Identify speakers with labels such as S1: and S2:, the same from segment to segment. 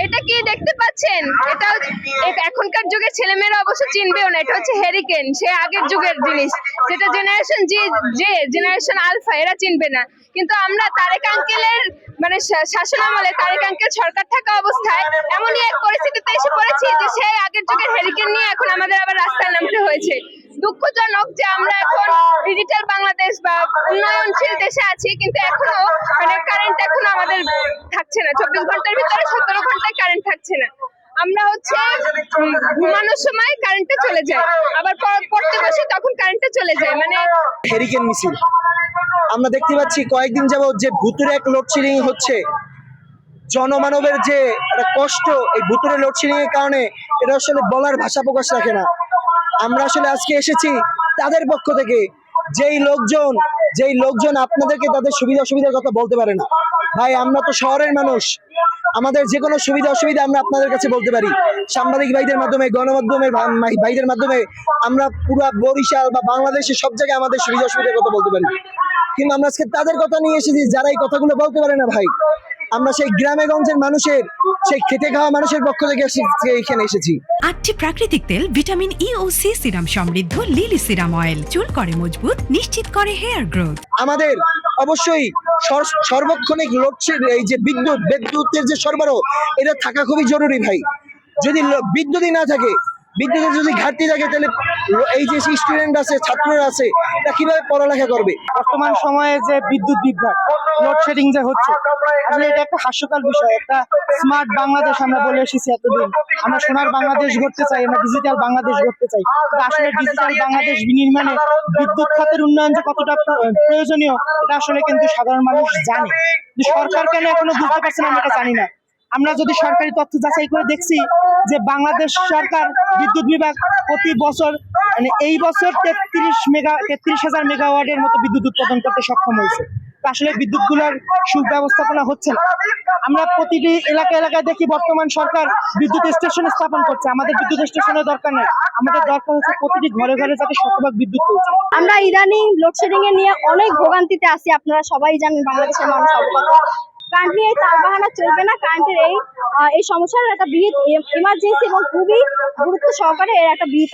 S1: এটা কি দেখতে পাচ্ছেন? এটা এখনকার যুগের ছেলেমেয়েরা অবশ্য চিনবেও না। এটা হচ্ছে হেরিকেন, সে আগের যুগের জিনিস, যেটা জেনারেশন যে জেনারেশন আলফা এরা চিনবে না। কিন্তু আমরা তারেক আঙ্কেলের মানে শাসনামলে তারেক আঙ্কেল সরকার থাকা অবস্থায় এমনই এক পরিস্থিতিতে এসে পড়েছি যে সেই আগের যুগের হেরিকেন নিয়ে এখন আমাদের আবার রাস্তায় নামতে হয়েছে। দুঃখজনক যে আমরা এখন ডিজিটাল বাংলাদেশ বা উন্নয়নশীল দেশে আছি, কিন্তু এখনো মানে কারেন্ট এখনো আমাদের থাকছে না। 24 ঘন্টার ভিতরে 17 ঘন্টায় কারেন্ট থাকছে না। আমরা হচ্ছে ঘুমানোর সময় কারেন্টটা চলে যায়, আবার পড়তে বসে তখন কারেন্টটা চলে যায়। মানে
S2: হেরিকেন মিছিল আমরা দেখতে পাচ্ছি কয়েকদিন যাবত যে ভুতুরে এক লোডশেডিং হচ্ছে, জনমানবের যে একটা কষ্ট এই ভুতুরে লোডশেডিং এর কারণে এটা আসলে বলার ভাষা প্রকাশ রাখে না। আমরা আসলে আজকে এসেছি তাদের পক্ষ থেকে, যেই লোকজন আপনাদেরকে তাদের সুবিধা অসুবিধার কথা বলতে পারে না। ভাই আমরা তো শহরের মানুষ, আমাদের যে কোনো সুবিধা অসুবিধা আমরা আপনাদের কাছে বলতে পারি। সাংবাদিক ভাইদের মাধ্যমে, গণমাধ্যমের ভাইদের মাধ্যমে আমরা পুরো বরিশাল বা বাংলাদেশের সব জায়গায় আমাদের সুবিধা অসুবিধার কথা বলতে পারি। কিন্তু আমরা আজকে তাদের কথা নিয়ে এসেছি যারা এই কথাগুলো বলতে পারে না। ভাই আমরা সেই গ্রামে গঞ্জের মানুষের, সেই খেটে খাওয়া মানুষের পক্ষ থেকে এখানে এসেছি।
S3: 8টি প্রাকৃতিক তেল, ভিটামিন ই ও সি সিরাম সমৃদ্ধ লিলি সিরাম অয়েল চুল করে মজবুত, নিশ্চিত করে হেয়ার গ্রোথ।
S2: আমাদের অবশ্যই সর্বক্ষণিক লোডশেড এই যে বিদ্যুতের যে সরবরাহ এটা থাকা খুবই জরুরি ভাই। যদি বিদ্যুৎই না থাকে, বিদ্যুতের যদি ঘাটতি থাকে, তাহলে এই যে স্টুডেন্ট আছে, ছাত্ররা আছে, এটা কিভাবে পড়ালেখা করবে?
S4: বর্তমান সময়ে যে বিদ্যুৎ বিভ্রাট, লোডশেডিং যে হচ্ছে, আসলে এটা একটা হাস্যকর বিষয়। একটা স্মার্ট বাংলাদেশ আমরা বলে এসেছি এতদিন, আমরা সোনার বাংলাদেশ গড়তে চাই, আমরা ডিজিটাল বাংলাদেশ গড়তে চাই। কিন্তু আসলে ডিজিটাল বাংলাদেশ বিনির্মাণে বিদ্যুৎ খাতের উন্নয়ন যে কতটা প্রয়োজনীয় এটা আসলে কিন্তু সাধারণ মানুষ জানে, কিন্তু সরকার কেন এখনো বুঝতে পারছে না আমরা এটা জানি না। আমরা যদি সরকারি তথ্য যাচাই করে দেখছি যে বাংলাদেশ সরকার বিদ্যুৎ বিভাগ প্রতি বছর মানে এই বছর 33,000 মেগাওয়াটের মতো বিদ্যুৎ উৎপাদন করতে সক্ষম হয়েছে। আসলে বিদ্যুৎগুলোর সুব্যবস্থাপনা হচ্ছে না। আমরা প্রতিটি এলাকায় দেখি বর্তমান সরকার বিদ্যুৎ স্টেশন স্থাপন করছে। আমাদের বিদ্যুৎ স্টেশনের দরকার নেই, আমাদের দরকার হচ্ছে প্রতিটি ঘরে ঘরে যাতে শতভাগ বিদ্যুৎ পৌঁছে।
S5: আমরা ইদানিং লোডশেডিং এ নিয়ে অনেক ভোগান্তিতে আছি, আপনারা সবাই জানেন, বাংলাদেশের মানুষ অবগত। কারেন্ট এই তার বাহানা চলবে না। কারেন্টের এই সমস্যার একটা বিহিত ইমার্জেন্সি এবং খুবই গুরুত্ব সহকারে এর একটা বিহিত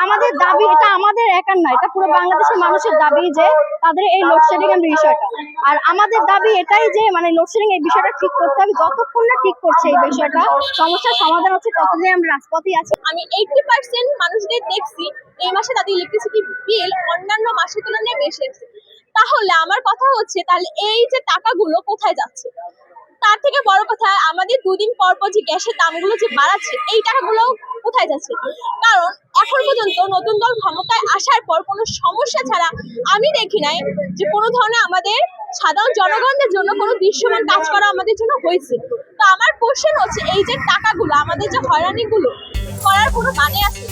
S5: আমাদের দাবি। এটা আমাদের একার না, এটা পুরো বাংলাদেশের মানুষের দাবি যে তাদের এই লোডশেডিং এর বিষয়টা। আর আমাদের দাবি এটাই যে মানে লোডশেডিং এই বিষয়টা ঠিক করতে হবে। যতক্ষণ না ঠিক করছে এই বিষয়টা, সমস্যার সমাধান হচ্ছে, ততদিন আমরা রাজপথেই আছি।
S1: আমি 80% মানুষদের দেখছি এই মাসে তাদের ইলেকট্রিসিটি বিল অন্যান্য মাসের তুলনায় বেশি আছে। তাহলে আমার কথা হচ্ছে, তাহলে এই যে টাকাগুলো কোথায় যাচ্ছে? তার থেকে বড় কথা, আমাদের দুদিন পর পর যে গ্যাসের দামগুলো যে বাড়াচ্ছে, এই টাকাগুলো কোথায় যাচ্ছে? কারণ এখন পর্যন্ত নতুন দল ক্ষমতায় আসার পর কোনো সমস্যা ছাড়া আমি দেখি নাই যে কোনো ধরনের আমাদের সাধারণ জনগণদের জন্য কোনো দৃশ্যমান কাজ করা আমাদের জন্য হয়েছে। তো আমার কোশ্চেন হচ্ছে, এই যে টাকাগুলো আমাদের যে হয়রানিগুলো করার কোনো মানে আছে?